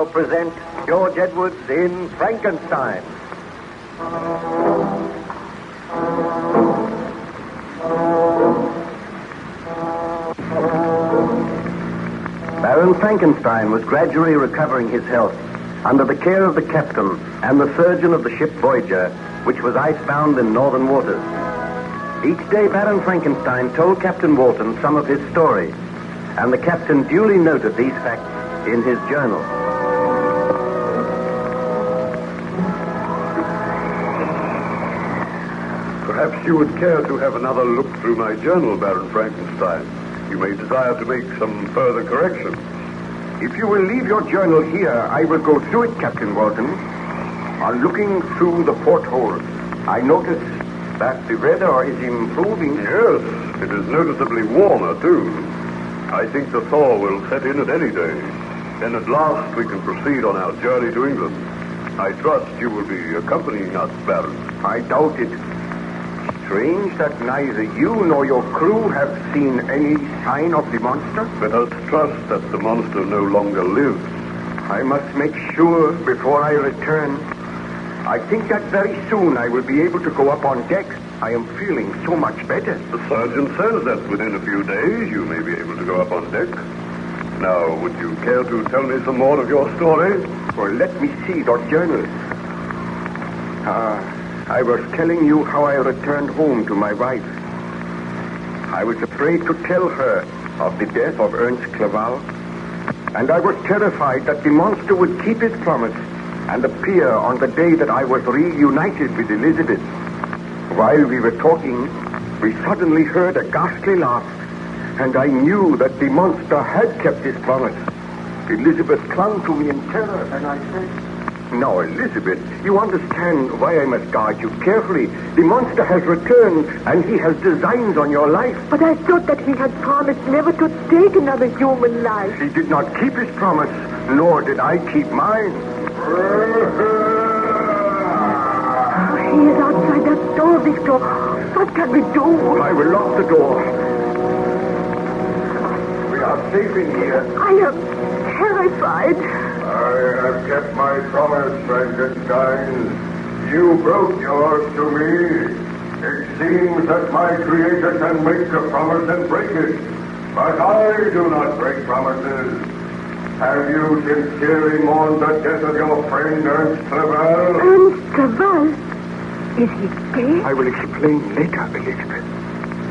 now present George Edwards in Frankenstein. Baron Frankenstein was gradually recovering his health under the care of the captain and the surgeon of the ship Voyager, which was icebound in northern waters. Each day, Baron Frankenstein told Captain Walton some of his story, and the captain duly noted these facts in his journal. Perhaps you would care to have another look through my journal, Baron Frankenstein. You may desire to make some further corrections. If you will leave your journal here, I will go through it, Captain Walton. On looking through the porthole, I notice that the weather is improving. Yes, it is noticeably warmer, too. I think the thaw will set in at any day. Then at last we can proceed on our journey to England. I trust you will be accompanying us, Baron. I doubt it. Strange that neither you nor your crew have seen any sign of the monster. Let us trust that the monster no longer lives. I must make sure before I return. I think that very soon I will be able to go up on deck. I am feeling so much better. The surgeon says that within a few days you may be able to go up on deck. Now, would you care to tell me some more of your story? Well, let me see your journal. I was telling you how I returned home to my wife. I was afraid to tell her of the death of Ernst Clerval, and I was terrified that the monster would keep his promise and appear on the day that I was reunited with Elizabeth. While we were talking, we suddenly heard a ghastly laugh, and I knew that the monster had kept his promise. Elizabeth clung to me in terror, and I said, "Now, Elizabeth, you understand why I must guard you carefully. The monster has returned, and he has designs on your life." But I thought that he had promised never to take another human life. He did not keep his promise, nor did I keep mine. He is outside that door, Victor. What can we do? I will lock the door. We are safe in here. I am terrified. I have kept my promise, Frankenstein. You broke yours to me. It seems that my creator can make a promise and break it. But I do not break promises. Have you sincerely mourned the death of your friend Ernst Clerval? Ernst Clerval? Is he dead? I will explain later, Elizabeth.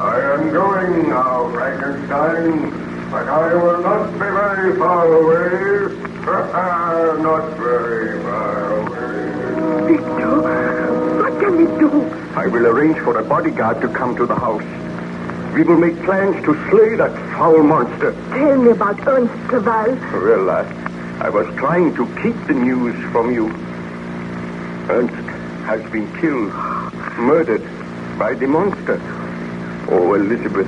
I am going now, Frankenstein, but I will not be very far away. Not very far away. Victor, what can we do? I will arrange for a bodyguard to come to the house. We will make plans to slay that foul monster. Tell me about Ernst Clerval. Well, I was trying to keep the news from you. Ernst has been killed, murdered by the monster. Oh, Elizabeth,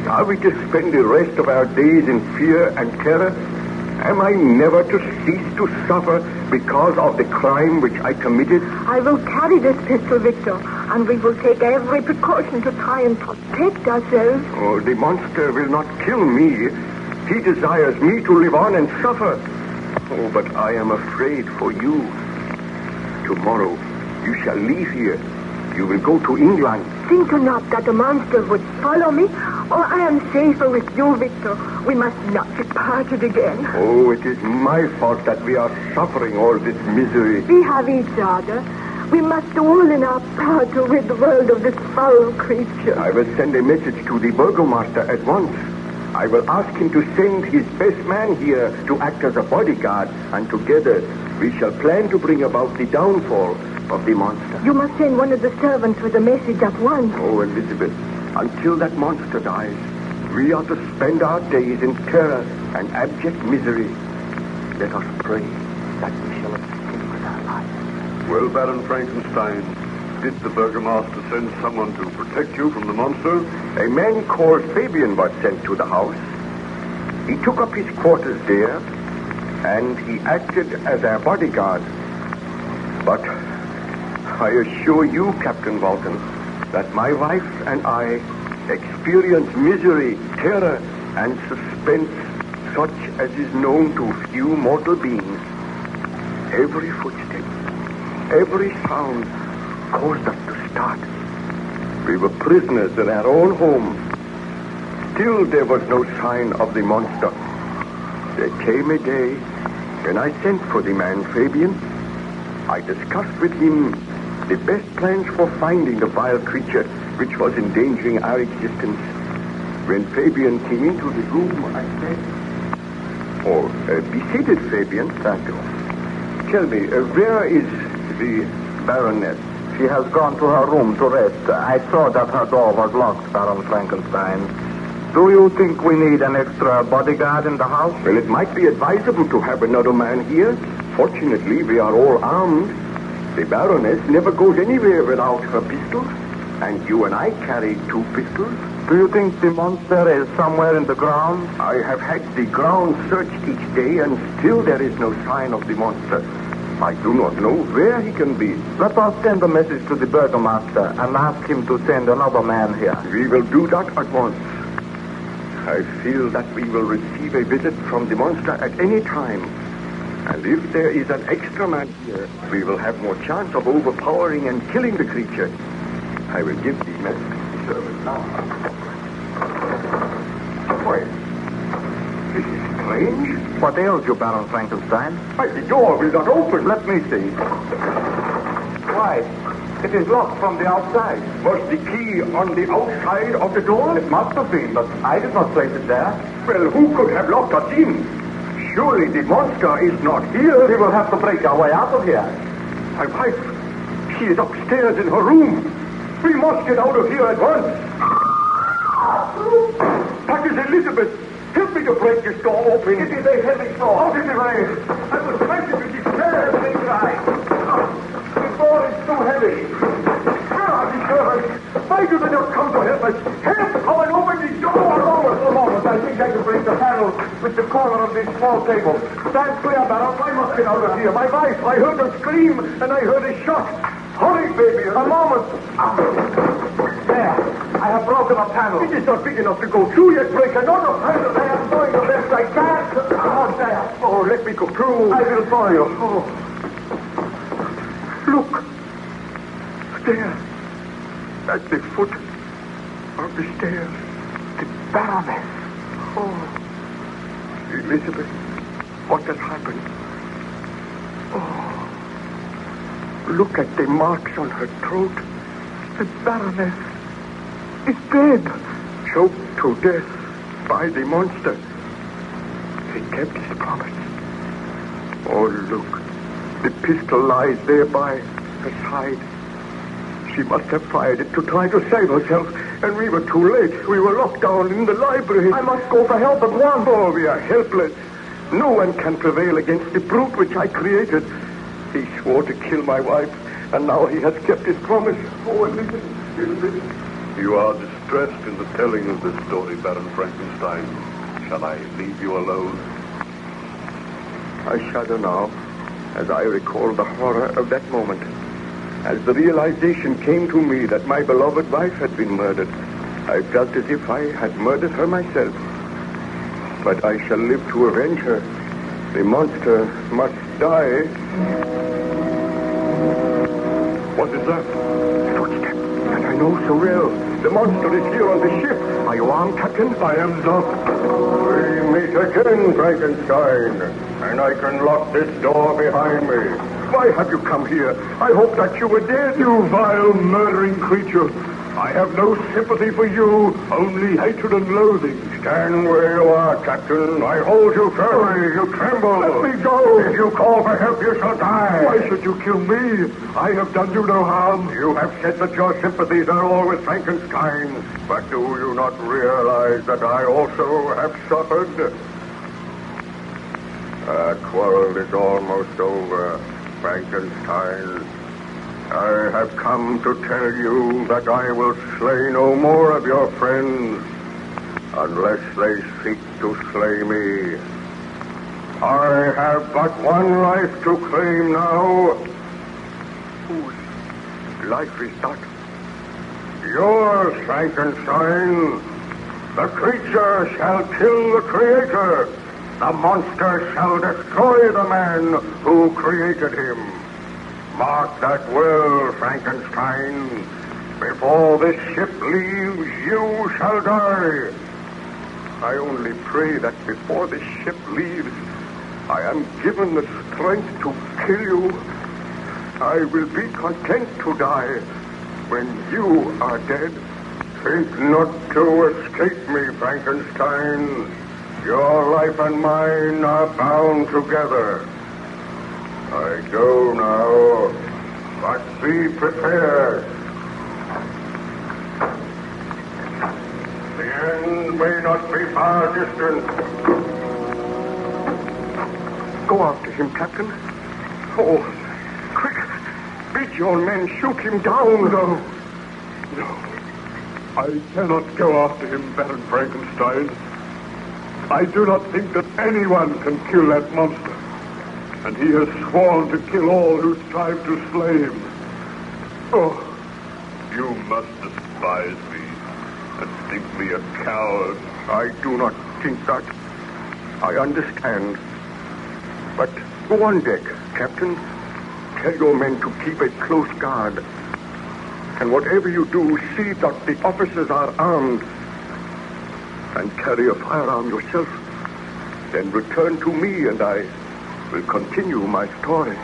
are we to spend the rest of our days in fear and terror? Am I never to cease to suffer because of the crime which I committed? I will carry this pistol, Victor, and we will take every precaution to try and protect ourselves. Oh, the monster will not kill me. He desires me to live on and suffer. Oh, but I am afraid for you. Tomorrow, you shall leave here. You will go to England. Think not that the monster would follow me, or I am safer with you, Victor. We must not be parted again. Oh, it is my fault that we are suffering all this misery. We have each other. We must all in our power to rid the world of this foul creature. I will send a message to the burgomaster at once. I will ask him to send his best man here to act as a bodyguard, and together we shall plan to bring about the downfall of the monster. You must send one of the servants with a message at once. Oh, Elizabeth, until that monster dies, we are to spend our days in terror and abject misery. Let us pray that we shall escape with our lives. Well, Baron Frankenstein, did the burgomaster send someone to protect you from the monster? A man called Fabian was sent to the house. He took up his quarters there, and he acted as our bodyguard. But I assure you, Captain Walton, that my wife and I experience misery, terror, and suspense such as is known to few mortal beings. Every footstep, every sound caused us to start. We were prisoners in our own home. Still there was no sign of the monster. There came a day when I sent for the man Fabian. I discussed with him the best plans for finding the vile creature which was endangering our existence. When Fabian came into the room, I said, be seated, Fabian. Thank you. Tell me, where is the Baroness? She has gone to her room to rest. I saw that her door was locked, Baron Frankenstein. Do you think we need an extra bodyguard in the house? Well, it might be advisable to have another man here. Fortunately, we are all armed. The Baroness never goes anywhere without her pistols. And you and I carry 2 pistols. Do you think the monster is somewhere in the ground? I have had the ground searched each day, and still there is no sign of the monster. I do not know where he can be. Let us send a message to the burgomaster and ask him to send another man here. We will do that at once. I feel that we will receive a visit from the monster at any time. And if there is an extra man here, we will have more chance of overpowering and killing the creature. I will give the message to the servant now. Wait. This is strange. What ails you, Baron Frankenstein? Why, the door will not open. Let me see. Why, it is locked from the outside. Was the key on the outside of the door? It must have been, but I did not place it there. Well, who could have locked us in? Surely the monster is not here. We will have to break our way out of here. My wife, she is upstairs in her room. We must get out of here at once. That is Elizabeth. Help me to break this door open. It is a heavy door. Out of the way. I was frightened with these stairs. They try. The door is too heavy. Where are the servants? Why do they not come to help us? Help! Come and open the door. A moment. I think I can break the panel with the corner of this small table. Stand clear, Baron. I must get out of here. My wife, I heard a scream and I heard a shot. Hurry, baby. A moment. There. I have broken a panel. It is not big enough to go through yet. Break another panel. I am doing the best I can. There. Oh, let me go through. I will follow you. Oh. Look. There. At the foot of the stairs. The Baroness. Oh. Elizabeth, what has happened? Oh. Look at the marks on her throat. The Baroness is dead. Choked to death by the monster. He kept his promise. Oh, look. The pistol lies there by her side. She must have fired it to try to save herself, and we were too late. We were locked down in the library. I must go for help at once. Oh, we are helpless. No one can prevail against the brute which I created. He swore to kill my wife, and now he has kept his promise. Oh, listen. You are distressed in the telling of this story, Baron Frankenstein. Shall I leave you alone? I shudder now as I recall the horror of that moment. As the realization came to me that my beloved wife had been murdered, I felt as if I had murdered her myself. But I shall live to avenge her. The monster must die. What is that? Footstep. And I know so well. The monster is here on the ship. Are you armed, Captain? I am Doc. We meet again, Frankenstein. And I can lock this door behind me. Why have you come here? I hoped that you were dead. You vile, murdering creature. I have no sympathy for you, only hatred and loathing. Stand where you are, Captain. I hold you firmly. You tremble. Let me go. If you call for help, you shall die. Why should you kill me? I have done you no harm. You have said that your sympathies are all with Frankenstein. But do you not realize that I also have suffered? Our quarrel is almost over, Frankenstein. I have come to tell you that I will slay no more of your friends unless they seek to slay me. I have but one life to claim now. Whose life is that? Yours, Frankenstein. The creature shall kill the creator. The monster shall destroy the man who created him. Mark that well, Frankenstein. Before this ship leaves, you shall die. I only pray that before this ship leaves, I am given the strength to kill you. I will be content to die when you are dead. Think not to escape me, Frankenstein. Your life and mine are bound together. I go now, but be prepared. The end may not be far distant. Go after him, Captain. Oh, quick. Bid your men shoot him down. No. I cannot go after him, Baron Frankenstein. I do not think that anyone can kill that monster. And he has sworn to kill all who strive to slay him. Oh, you must despise me and think me a coward. I do not think that. I understand. But go on deck, Captain. Tell your men to keep a close guard. And whatever you do, see that the officers are armed. And carry a firearm yourself. Then return to me and I will continue my story.